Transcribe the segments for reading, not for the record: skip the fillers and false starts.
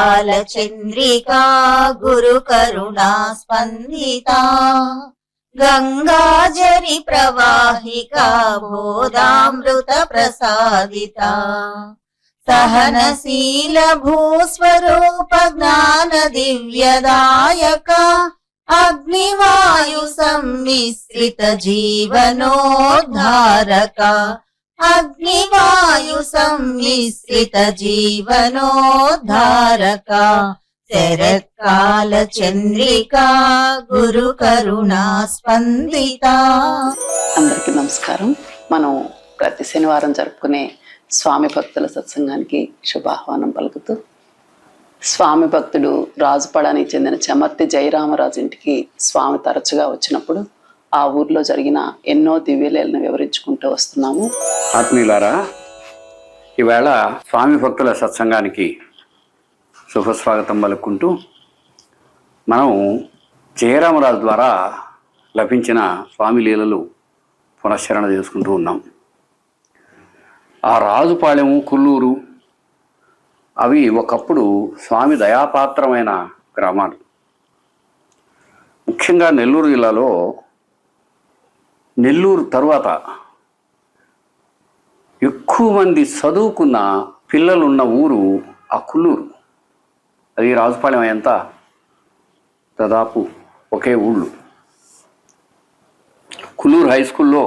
కాలచంద్రికా గురు కరుణా స్పందితా గంగాజరి ప్రవాహికా బోధామృత ప్రసాదితా సహనశీల భూస్వరూప జ్ఞాన దివ్యదాయక అగ్నివాయు సమ్మిశ్రిత జీవనోద్ధారక అగ్నివాయు సమ్మిశ్రిత జీవనోద్ధారక శరత్కాల చంద్రికా గురు కరుణా స్పందిత. అందరికీ నమస్కారం. మనం ప్రతి శనివారం జరుపుకునే స్వామి భక్తుల సత్సంగానికి శుభాహ్వానం పలుకుతూ, స్వామి భక్తుడు రాజుపాడానికి చెందిన చెమర్తి జయరామరాజు ఇంటికి స్వామి తరచుగా వచ్చినప్పుడు ఆ ఊర్లో జరిగిన ఎన్నో దివ్యలీలను వివరించుకుంటూ వస్తున్నాము. ఆత్మీయులారా, ఈవేళ స్వామి భక్తుల సత్సంగానికి శుభస్వాగతం పలుకుంటూ మనం జయరామరాజు ద్వారా లభించిన స్వామి లీలలు పునశ్చరణ చేసుకుంటూ ఉన్నాం. ఆ రాజుపాళెం, కుల్లూరు అవి ఒకప్పుడు స్వామి దయాపాత్రమైన గ్రామాలు. ముఖ్యంగా నెల్లూరు జిల్లాలో నెల్లూరు తరువాత ఎక్కువ మంది చదువుకున్న పిల్లలున్న ఊరు ఆ కుల్లూరు. అది రాజుపాళెం అయ్యేంత దాదాపు ఒకే ఊళ్ళు. కుల్లూరు హై స్కూల్లో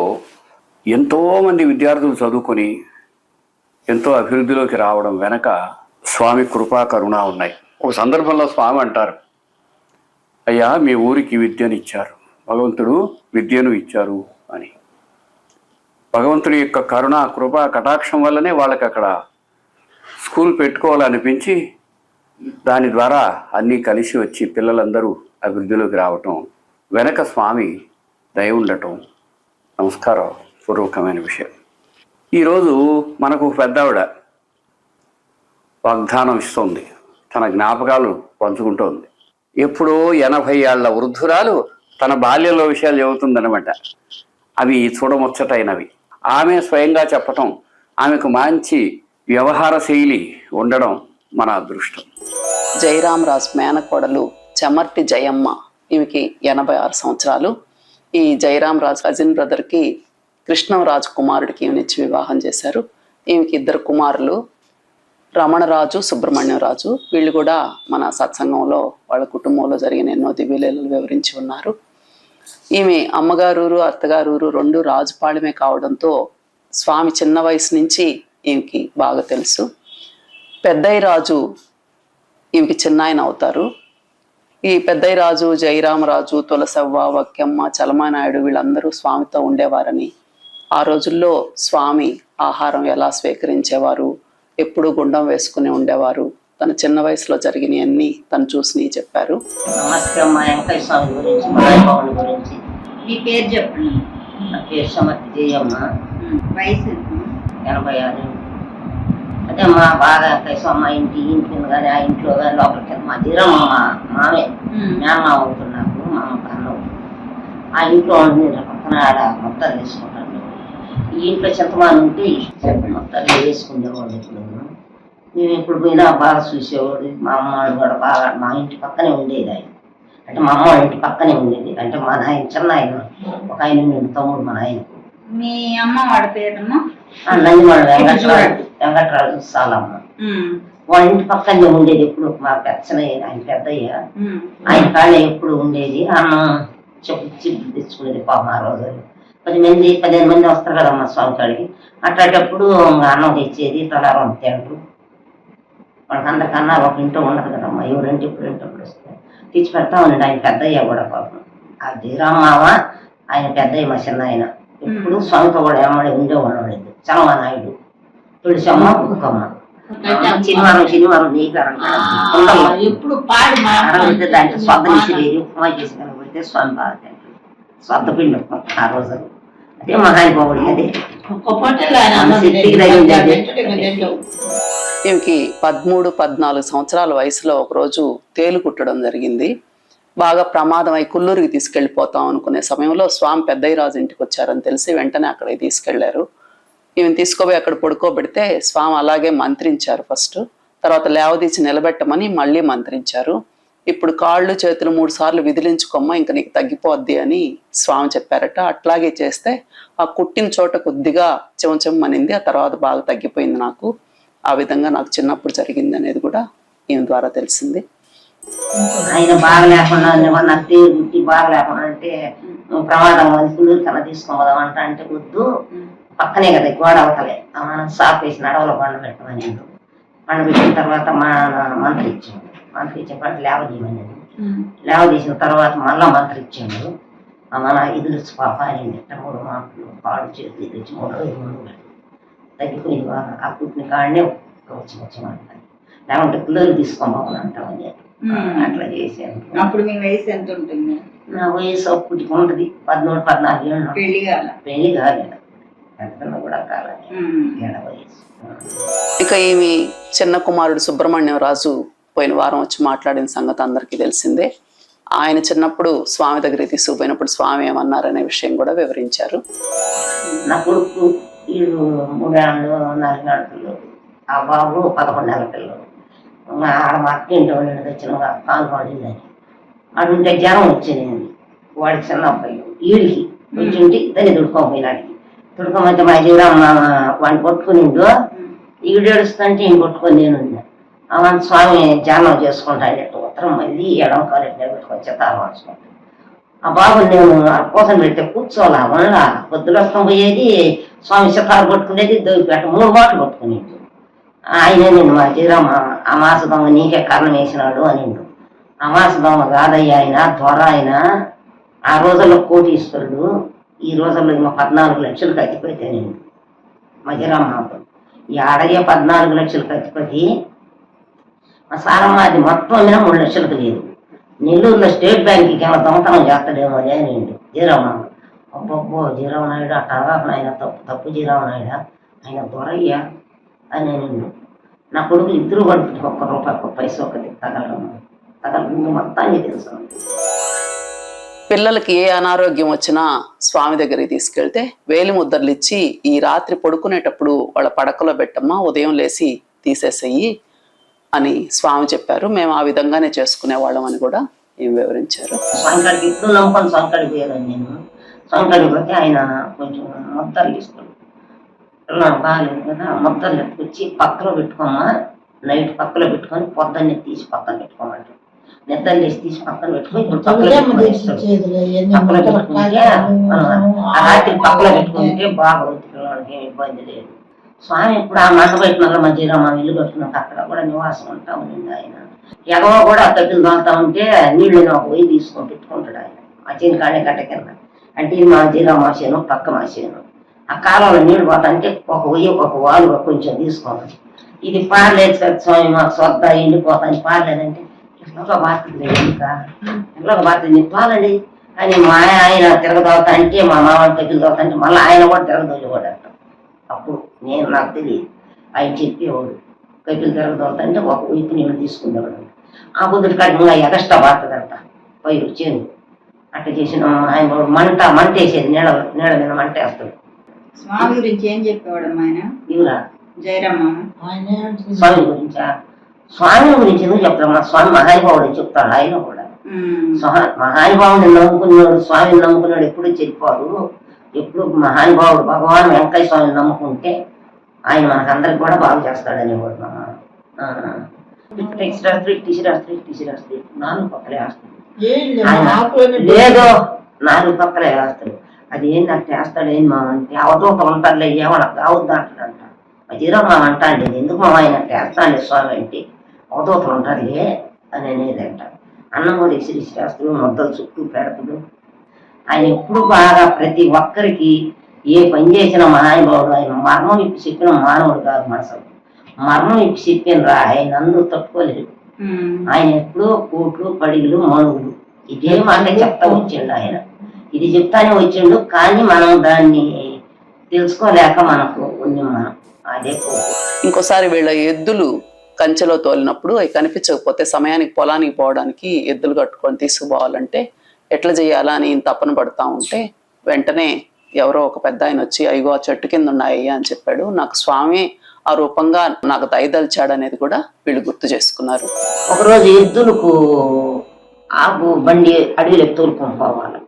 ఎంతోమంది విద్యార్థులు చదువుకొని ఎంతో అభివృద్ధిలోకి రావడం వెనక స్వామి కృపా కరుణ ఉన్నాయి. ఒక సందర్భంలో స్వామి అంటారు, అయ్యా మీ ఊరికి విద్యను ఇచ్చారు, భగవంతుడు విద్యను ఇచ్చారు అని. భగవంతుడి యొక్క కరుణ కృప కటాక్షం వల్లనే వాళ్ళకి అక్కడ స్కూల్ పెట్టుకోవాలనిపించి దాని ద్వారా అన్నీ కలిసి వచ్చి పిల్లలందరూ అభివృద్ధిలోకి రావటం వెనక స్వామి దయ ఉండటం నమస్కారం పూర్వకమైన విషయం. ఈరోజు మనకు పెద్దావిడ వాగ్దానం ఇస్తుంది, తన జ్ఞాపకాలు పంచుకుంటోంది. ఎప్పుడో 80 ఏళ్ల వృద్ధురాలు తన బాల్యంలో విషయాలు చెబుతుందనమాట. అవి చూడముచ్చటైనవి. ఆమె స్వయంగా చెప్పటం, ఆమెకు మంచి వ్యవహార శైలి ఉండడం మన అదృష్టం. జయరామరాజు మేనకోడలు చెమర్తి జయమ్మ, ఈమెకి 86 సంవత్సరాలు. ఈ జయరామరాజు కజిన్ బ్రదర్కి కృష్ణరాజు కుమారుడికి ఈమెనిచ్చి వివాహం చేశారు. ఈమెకి 2 కుమారులు, రమణరాజు, సుబ్రహ్మణ్యరాజు. వీళ్ళు కూడా మన సత్సంగంలో వాళ్ళ కుటుంబంలో జరిగిన ఎన్నో దివ్యలీలలు వివరించి ఉన్నారు. ఈమె అమ్మగారూరు, అత్తగారూరు 2 రాజుపాళెమే కావడంతో స్వామి చిన్న వయసు నుంచి ఈమెకి బాగా తెలుసు. పెద్దయ్య రాజు ఈమెకి చిన్నాయన అవుతారు. ఈ పెద్దయ్య రాజు, జయరామరాజు, తులసవ్వ, వక్కెమ్మ, చలమానాయుడు వీళ్ళందరూ స్వామితో ఉండేవారని, ఆ రోజుల్లో స్వామి ఆహారం ఎలా స్వీకరించేవారు, ఎప్పుడు గుండం వేసుకుని ఉండేవారు, తన చిన్న వయసులో జరిగినవన్నీ తను చూసి చెప్పారు. నమస్తే అమ్మా. వెంకయ్య స్వామి గురించి, గురించి మీ పేరు చెప్పండి. నా పేరు సమర్థి జయమ్మ. వయసు 86. అదే మా బాగా వెంకయ్య స్వామి ఇంటి కానీ ఆ ఇంట్లో కానీ లోపలికి మా తీరం మామే మేనమామ అవుతున్నాకు, మా అమ్మ కన్న అవుతుంది. ఆ ఇంట్లో పక్కన ఆడ మొత్తాలు వేసుకుంటాను. ఈ ఇంట్లో చింతమాను ఉంటే మొత్తాలు వేసుకునేవాడు. ఇప్పుడు మేము ఎప్పుడు పోయినా బాగా చూసేవాడు. మా అమ్మవాడు కూడా బాగా మా ఇంటి పక్కనే ఉండేది. ఆయన అంటే మా అమ్మ ఇంటి పక్కనే ఉండేది. అంటే మా నాయన చిన్న ఆయన, ఒక ఆయన తమ్ముడు మా నాయనకు. మీ అమ్మ వాడి పేరమ్మా? నందిమాడు వెంకటరాజు సాలమ్మ. వాళ్ళ ఇంటి పక్కనే ఉండేది ఎప్పుడు. మా పెద్దయ్య, ఆయన పెద్దయ్య, ఆయన కాళ్ళే ఎప్పుడు ఉండేది. అన్నం చెప్పు తెచ్చుకునేది పాపం. ఆ రోజు 10 మంది వస్తారు కదమ్మా స్వామి కాడికి. అట్లాంటప్పుడు అన్నం తెచ్చేది, తలారం తింటూ. వాళ్ళకి అందరికన్నా ఒక ఇంట్లో ఉండదు కదమ్మా, ఎవరింటి ఇప్పుడు ఇంటప్పుడు వస్తే తెచ్చి పెడతా ఉండండి. ఆయన పెద్దయ్య కూడా పాపం. ఆ దిరామావ ఆయన పెద్దయ్య, మా చిన్న ఆయన ఎప్పుడు స్వామితో కూడా ఏమడి ఉండేవాడు. చలమానాయుడు, తులసమ్మ, బుక్కమ్మ. శనివారం ఎప్పుడు దాంట్లో స్వంత విసిరేది. ఉప్మా చేసి కనుక స్వామి బాగా తింటాడు. స్వంత పిండి ఆ రోజు అదే మహానుభావుడు. అదే ఈమెకి 13-14 సంవత్సరాల వయసులో ఒకరోజు తేలు కుట్టడం జరిగింది. బాగా ప్రమాదమై కుల్లూరుకి తీసుకెళ్ళిపోతాం అనుకునే సమయంలో స్వామి పెద్దయ్యరాజు ఇంటికి వచ్చారని తెలిసి వెంటనే అక్కడికి తీసుకెళ్లారు. ఈమెను తీసుకోపోయి అక్కడ పడుకోబెడితే స్వామి అలాగే మంత్రించారు. ఫస్ట్ తర్వాత లేవదీసి నిలబెట్టమని మళ్ళీ మంత్రించారు. ఇప్పుడు కాళ్ళు చేతులు 3 సార్లు విదిలించుకోమ్మా, ఇంకా నీకు తగ్గిపోద్ది అని స్వామి చెప్పారట. అట్లాగే చేస్తే ఆ కుట్టిన చోట కొద్దిగా చెమచెమ్మనింది. ఆ తర్వాత బాగా తగ్గిపోయింది నాకు. ఆ విధంగా నాకు చిన్నప్పుడు జరిగింది అనేది కూడా ఈమె ద్వారా తెలిసింది. ఆయన బాగా లేకుండా నాకు తీరు గుట్టి బాగా లేకుండా అంటే ప్రమాదం కుళ్ళూరు కన్నా తీసుకోదాం అంటే వద్దు, పక్కనే కదా గోడ అవతలే సాఫ్ వేసి నడవలో బండ పెట్టమని. బండ పెట్టిన తర్వాత మా మంత్రి ఇచ్చాడు. మంత్రి ఇచ్చిన తర్వాత లేవదీయమని. లేవదీసిన తర్వాత మళ్ళా మంత్రి ఇచ్చాడు. మన ఇదులు పాప అని 3 మాటలు పాడు చేతులు తెచ్చి 3 తగ్గిపోయింది బాగా. ఆ పుట్టిన కాడనే వచ్చి లేకుంటే పిల్లలు తీసుకోమని అంటామని అట్లా చేశాను. అప్పుడు మీ వయసు ఎంత ఉంటుంది? నా వయసు అప్పటికి ఉంటుంది 13-14 ఏళ్ళు. పెళ్లి కాలేదు, ఎంతకన్నా కూడా కాలేదు, 7 వయసు. ఇక ఈమె చిన్న కుమారుడు సుబ్రహ్మణ్యం రాజు పోయిన వారం వచ్చి మాట్లాడిన సంగతి అందరికీ తెలిసిందే. ఆయన చిన్నప్పుడు స్వామి దగ్గరికి తీసుకుపోయినప్పుడు స్వామి ఏమన్నారనే విషయం కూడా వివరించారు. నా కొడుకు 3 ఏళ్ళు 4 ఏళ్ళ పిల్లలు, ఆ బాబు 11 ఏళ్ళ పిల్లలు. ఆడ మా అక్కింటి వాళ్ళు తెచ్చిన కాలువాడిందని అడుంటే జ్వరం వచ్చింది. వాడికి చిన్న అబ్బాయి ఈడికి వచ్చింటి దాన్ని తుడుకోపోయినాడికి. తుడుకోమంటే మా జీవరామ్మ వాడిని కొట్టుకునిండు. ఈడు ఏడుస్తుంటే ఈయన కొట్టుకొని నేను అవన్నీ స్వామి ధ్యానం చేసుకుంటాను. ఉత్తరం మళ్ళీ ఎడం కాలు పెట్టుకొచ్చే తారవాల్సుకుంటాను. ఆ బాబు నేను కోసం పెడితే కూర్చోవాలా మళ్ళా పొద్దులు వస్తాం పోయేది. స్వామి చిత్తాలు కొట్టుకునేది, దోపిపేట 3 బాటలు కొట్టుకునేది. ఆయన నేను మా జీరమ్మ అమాస దొంగ నీకే కారణం వేసినాడు అనిండు. అమాస దొంగ కాదయ్య, ఆయన త్వర. ఆయన ఆ రోజుల్లో కోటీశ్వరుడు, ఈ రోజుల్లో 14 లక్షలకు అధిపతి అనిండు మా జీరమ్మ. ఈ ఆడయ్య 14 లక్షలకు అధిపతి. మా సారమ్మ అది మొత్తం మీద 3 లక్షలకు లేదు. నెల్లూరులో స్టేట్ బ్యాంక్కి ఏమైనా దొంగతనం చేస్తాడేమో అని అనిండు జీరమ్మ. అబ్బబ్బో జీరమ్మ నాయుడు అట్లా ఆయన తప్పు జీరమ్మ నాయుడు, ఆయన దొరయ్య అని అనిండు. నా కొడుకులు 2 పడుతుంది, ₹1 పైసా ఒకటి తగలము మొత్తాన్ని తెలుసు. పిల్లలకి ఏ అనారోగ్యం వచ్చినా స్వామి దగ్గరికి తీసుకెళ్తే వేలి ముద్దర్లు ఇచ్చి ఈ రాత్రి పడుకునేటప్పుడు వాళ్ళ పడకలో పెట్టమ్మా, ఉదయం లేసి తీసేసేయి అని స్వామి చెప్పారు. మేము ఆ విధంగానే చేసుకునే వాళ్ళం అని కూడా ఏం వివరించారు. స్వామికాడికి ఇప్పుడు నమ్ముకొని స్వామికాడికి పోయాను నేను. స్వామికాడికి పోతే ఆయన కొంచెం మొత్తాలు తీసుకుంటాడు. బాగాలేదు కదా, మొత్తాలు ఎత్తుకొచ్చి పక్కలో పెట్టుకోమా, నైట్ పక్కలో పెట్టుకొని పొద్దున్నే తీసి పక్కన పెట్టుకోమంటారు. నిద్రలు వేసి తీసి పక్కన పెట్టుకొని పక్కలో పెట్టుకుంటే ఆ రాత్రి పక్కలో పెట్టుకుంటే బాగా పిల్లలకి ఏమి ఇబ్బంది లేదు. స్వామి ఇప్పుడు ఆ మంట పెట్టిన మధ్యలో మా ఇల్లు కట్టుకున్నాక అక్కడ కూడా నివాసం ఉంటా ఉంది. ఆయన ఎగవ కూడా కట్టులు తోలుతా ఉంటే నీళ్ళు ఒక పోయి తీసుకొని పెట్టుకుంటాడు ఆయన. ఆ చేను కాడే కట్ట కింద అంటే ఇది మా జీరా మాసేను, పక్క మాసేను. ఆ కాలంలో నీళ్ళు పోతాంటే ఒక పొయ్యి ఒక వాలు కొంచెం తీసుకోవాలి. ఇది పారలేదు కదా స్వామి, మాకు సొద్ద ఎండిపోతాను పారలేదంటే ఎట్లా బాతుంది ఇంకా ఎట్లా బాతుంది పాలండి అని మా ఆయన తిరగదవుతా అంటే మా మామ కట్టులు తోలుతా అంటే మళ్ళీ ఆయన కూడా తిరగదోళ్ళు కూడా అంటాం. అప్పుడు నాకు తెలియదు, ఆయన చెప్పేవాడు కపిల్ తిరగదవుతా అంటే ఒక వైపు నీళ్ళు తీసుకునేవాడు. ఆ బుద్ధుడి కాడ ఎగస్ట్రా బాగుతుందంట పైరు చేను. అట్లా చేసిన ఆయన మంట వేసేది, నీళ్ళ మీద మంట వేస్తాడు. స్వామి గురించి ఏం చెప్పేవాడమ్మా ఆయన? ఇవరా జయరామ్మ స్వామి గురించా? స్వామి గురించి ఎందుకు చెప్తామా? స్వామి మహానుభావుడు చెప్తాడు. ఆయన కూడా మహానుభావుడిని నమ్ముకున్నాడు, స్వామిని నమ్ముకున్నాడు ఎప్పుడు చెప్పాడు. ఎప్పుడు మహానుభావుడు భగవాన్ వెంకయ్య స్వామిని నమ్ముకుంటే ఆయన మనకందరికి కూడా బాగు చేస్తాడనేవాడు. 4 పక్కలే వేస్తాడు. లేదో 4 పక్కలే వేస్తాడు. అది ఏంటంటే వేస్తాడు ఏం మా అంటే అవధూతలు ఉంటారులే, ఏమన్నా కావద్దు అంటాడంట. జీరో మా అంటా అండి, ఎందుకు మా ఆయన వేస్తాండి స్వామి అంటే అవధూతలు ఉంటారులే అని అనేదంట. అన్నం కూడా ఇసిరిసిరేస్తాడు, ముద్దలు చుట్టూ పెడతాడు. ఆయన ఎప్పుడు బాగా ప్రతి ఒక్కరికి ఏ పని చేసిన మహానుభావుడు. ఆయన మర్మం ఇప్పి చెప్పిన మానవుడు కాదు, మనసు మర్మం ఇప్పి చెప్పినరా ఆయన అందరూ తట్టుకోలేరు. ఆయన ఎప్పుడూ కోట్లు పడిగులు మనుగులు ఇదే మాట చెప్తా వచ్చిండు. ఆయన ఇది చెప్తానే వచ్చిండు, కానీ మనం దాన్ని తెలుసుకోలేక మనకు ఉంది. మనం అదే ఇంకోసారి వీళ్ళ ఎద్దులు కంచెలో తోలినప్పుడు అవి కనిపించకపోతే సమయానికి పొలానికి పోవడానికి ఎద్దులు కట్టుకొని తీసుకుపోవాలంటే ఎట్లా చేయాలా అని తప్పన పడతా ఉంటే వెంటనే ఎవరో ఒక పెద్ద ఆయన వచ్చి అయ్యో ఆ చెట్టు కింద ఉన్నాయ్యా అని చెప్పాడు. నాకు స్వామి ఆ రూపంగా నాకు దయదలిచాడు అనేది కూడా వీళ్ళు గుర్తు చేసుకున్నారు. ఒకరోజు ఎద్దులకు ఆకు బండి అడవిలోకి తోలుకొని పోవాలి,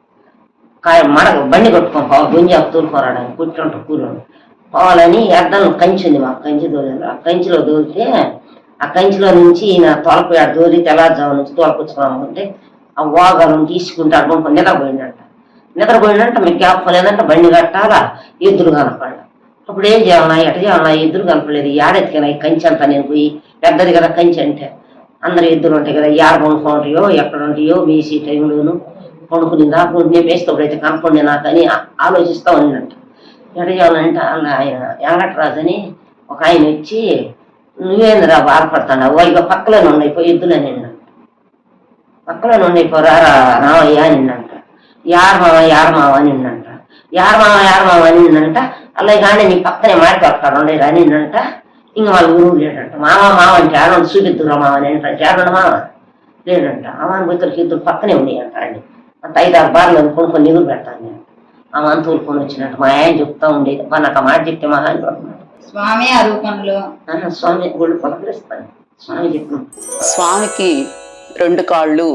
బండి కొట్టుకొని పోవాలి, గుంజాకు తోలుకోరాడానికి కూర్చుంటూ కూరని పోవాలని ఎద్దాలను కంచి ఉంది, మాకు కంచి దోలారు. ఆ కంచిలో దోలితే ఆ కంచిలో నుంచి ఈయన తోలపోయాడు. దోలి తెల్లారుజాము నుంచి తోలకొచ్చుకోవాలనుకుంటే ఆ వాగాలను తీసుకుంటే అడుగుకొని నిద్రపోయినంట మీకు జ్ఞాపకం లేదంటే బండి కట్టాలా, ఎద్దులు కనపడ. అప్పుడు ఏం చేయాలన్నా ఎట చేయాలన్నా, ఎద్దులు కనపడలేదు. ఏడెత్తికనా ఈ కంచి అంతా నేను పోయి పెద్దది కదా కంచి అంటే, అందరు ఎద్దులు ఉంటాయి కదా, ఏడ కొనుక్కుంటాయో ఎక్కడ ఉంటాయో వేసి టైంలోను కొనుక్కుని దాకా నేను వేసేటప్పుడు అయితే కనపడి నాకని ఆలోచిస్తూ ఉందంట. ఎట చేయాలంటే ఆయన వెంకటరాజు అని ఒక ఆయన వచ్చి, నువ్వేంద్రా బాధపడతావు, ఇక పక్కలోనే ఉన్నాయి పోయి ఎద్దులని నిన్నంట, పక్కలోనే ఉన్నాయి పోరారా రావయ్యా నిన్నంట. యార మావ అని నిన్నంట, యార మావ అని నిన్నంట. అలాగే కానీ నీ పక్కనే మాట్లాడతాడు ఉండేది అని నిన్నంట. ఇంకా వాళ్ళ ఊరు లేడంట. మావ అంటే ఆడవాళ్ళు చూపిద్దురా మావ అని ఏంటంటే ఆడవాడు మావ లేడంట. అమ్మని పోయితలకి ఇద్దరు పక్కనే ఉన్నాయంట అండి. అంత 5-6 బార్లు కొనుక్కొని నిగురు పెడతాను నేను. అమ్మని తోలుకొని వచ్చినట్టు మా ఆయన చెప్తా ఉండేది. నాకు ఆ మాట చెప్తే మహా స్వామి ఆ రూపంలో స్వామి గుళ్ళు పలకరిస్తాను. స్వామి చెప్పు. స్వామికి 2 కాళ్ళు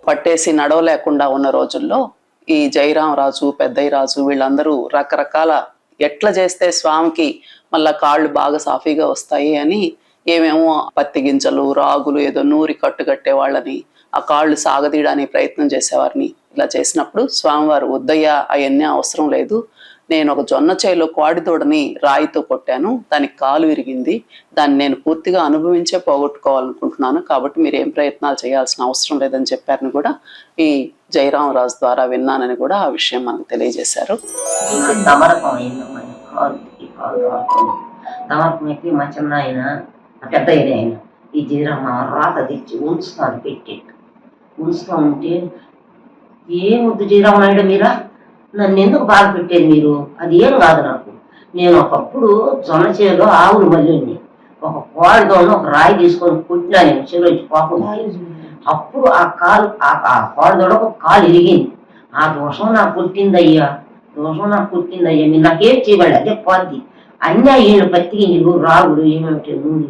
పట్టేసి నడవలేకుండా ఉన్న రోజుల్లో ఈ జయరామరాజు, పెద్దయ్యరాజు వీళ్ళందరూ రకరకాల ఎట్లా చేస్తే స్వామికి మళ్ళా కాళ్ళు బాగా సాఫీగా వస్తాయి అని ఏమేమో పత్తి గింజలు, రాగులు ఏదో నూరి కట్టుకట్టే వాళ్ళని, ఆ కాళ్ళు సాగదీయడానికి ప్రయత్నం చేసేవారిని. ఇలా చేసినప్పుడు స్వామివారు వద్దయ్యా అవన్నీ అవసరం లేదు, నేను ఒక జొన్న చేలో కోడిదూడని రాయితో కొట్టాను, దానికి కాలు విరిగింది, దాన్ని నేను పూర్తిగా అనుభవించే పోగొట్టుకోవాలనుకుంటున్నాను, కాబట్టి మీరు ఏం ప్రయత్నాలు చేయాల్సిన అవసరం లేదని చెప్పారని కూడా ఈ జయరామరాజు ద్వారా విన్నానని కూడా ఆ విషయం మనకు తెలియజేశారు. మా చిన్న ఆయన పెద్ద ఆయన ఈ జయరామ రాత తెచ్చి ఉంచుతాను పెట్టి ఉంచుతా ఉంటే, ఏమొద్దు జయరామనాయుడు మీరా, నన్ను ఎందుకు బాధ పెట్టేది మీరు, అది ఏం కాదు నాకు. నేను ఒకప్పుడు జొన్న చేలో ఆవులు మళ్ళీ ఒక కోడిదోను ఒక రాయి తీసుకొని కొట్టినా నేను చెరువు పాపం. అప్పుడు ఆ కోడిదోడ ఒక కాలు ఇరిగింది. ఆ దోషం నాకు పుట్టిందయ్యా, మీరు నాకేం చేయబడి అదే పోద్ది. అన్నీ ఈయన పత్తి గింజలు రాగులు ఏమేమిటి నూనె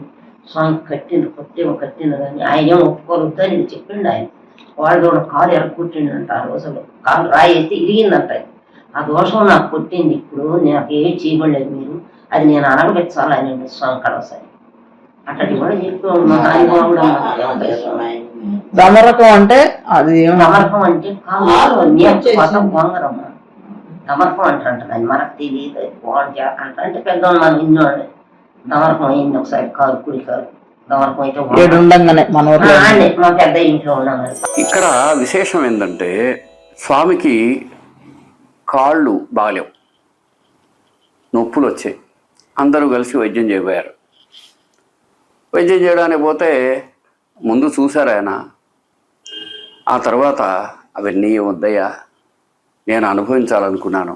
స్వామి కట్టిండు కానీ ఆయన ఏం ఒప్పుకోవద్దు అని చెప్పిండు. ఆయన కోడిదోడ కాలు ఎరగొట్టిండంట. ఆ రోజులో కాలు రాయి అయితే ఇరిగిందంట. ఆ దోషం నాకు పుట్టింది, ఇప్పుడు నాకు ఏం చేయబడలేదు మీరు, అది నేను అనగబెచ్చాలి ఆయన స్వామి కడవసారి అట్లాంటి కూడా చెప్పి దమరకం అంటే అది దమరకం అంటే బొంగరమ్మ దమరకం అంటారంట. దాన్ని మనకు తెలియదు అంటే పెద్దవాళ్ళు మనం ఇన్నోళ్ళు దమరకం అయింది ఒకసారి కారు కుడి కారు దమరకం అయితే మా పెద్ద ఇంట్లో ఉన్నాం. ఇక్కడ విశేషం ఏంటంటే స్వామికి కాళ్ళు బాగలేవు, నొప్పులు వచ్చాయి. అందరూ కలిసి వైద్యం చేయబోయారు. వైద్యం చేయడానికి పోతే ముందు చూశారు ఆయన. ఆ తర్వాత అవన్నీ వద్దయ్యా, నేను అనుభవించాలనుకున్నాను,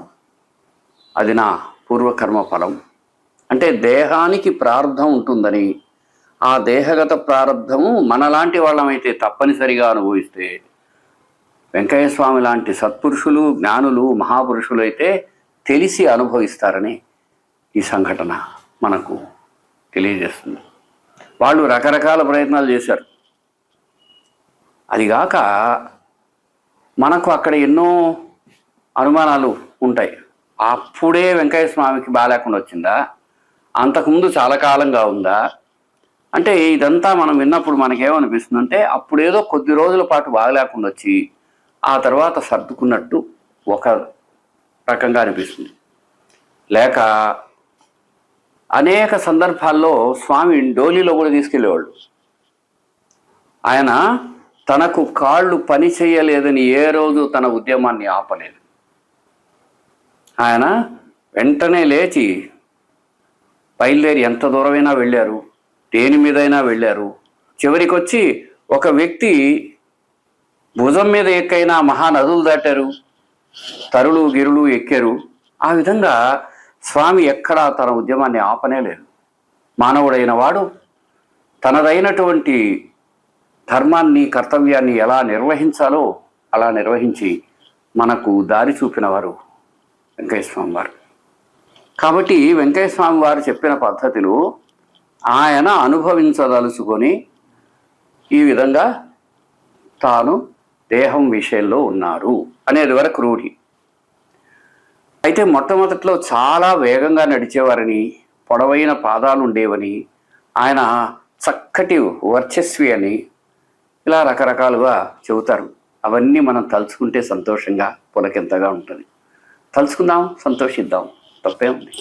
అది నా పూర్వకర్మ ఫలం. అంటే దేహానికి ప్రారంధం ఉంటుందని, ఆ దేహగత ప్రారంధము మనలాంటి వాళ్ళమైతే తప్పనిసరిగా అనుభవిస్తే, వెంకయ్య స్వామి లాంటి సత్పురుషులు, జ్ఞానులు, మహాపురుషులు అయితే తెలిసి అనుభవిస్తారని ఈ సంఘటన మనకు తెలియజేస్తుంది. వాళ్ళు రకరకాల ప్రయత్నాలు చేశారు. అదిగాక మనకు అక్కడ ఎన్నో అనుమానాలు ఉంటాయి. అప్పుడే వెంకయ్య స్వామికి బాగాలేకుండా వచ్చిందా, అంతకుముందు చాలా కాలంగా ఉందా అంటే, ఇదంతా మనం విన్నప్పుడు మనకేమనిపిస్తుంది అంటే, అప్పుడేదో కొద్ది రోజుల పాటు బాగలేకుండా వచ్చి ఆ తర్వాత సర్దుకున్నట్టు ఒక రకంగా అనిపిస్తుంది. లేక అనేక సందర్భాల్లో స్వామి డోలీలో కూడా తీసుకెళ్ళేవాళ్ళు. ఆయన తనకు కాళ్ళు పని చేయలేదని ఏ రోజు తన ఉద్యమాన్ని ఆపలేదు. ఆయన వెంటనే లేచి బయలుదేరి ఎంత దూరమైనా వెళ్ళారు, దేని మీదైనా వెళ్ళారు. చివరికి వచ్చి ఒక వ్యక్తి భుజం మీద ఎక్కైనా మహానదులు దాటారు, తరులు గిరులు ఎక్కారు. ఆ విధంగా స్వామి ఎక్కడా తన ఉద్యమాన్ని ఆపనేలేదు. మానవుడైన వాడు తనదైనటువంటి ధర్మాన్ని, కర్తవ్యాన్ని ఎలా నిర్వహించాలో అలా నిర్వహించి మనకు దారి చూపిన వారు వెంకయ్య స్వామి వారు. కాబట్టి వెంకయ్య స్వామి వారు చెప్పిన పద్ధతిలో ఆయన అనుభవించదలుచుకొని ఈ విధంగా తాను దేహం విషయంలో ఉన్నారు అనేది వరకు రూఢి. అయితే మొట్టమొదట్లో చాలా వేగంగా నడిచేవారని, పొడవైన పాదాలు ఉండేవని, ఆయన చక్కటి వర్చస్వి అని ఇలా రకరకాలుగా చెబుతారు. అవన్నీ మనం తలుచుకుంటే సంతోషంగా పులకింతగా ఉంటుంది. తలుచుకుందాం, సంతోషిద్దాం, తప్పే ఉంది.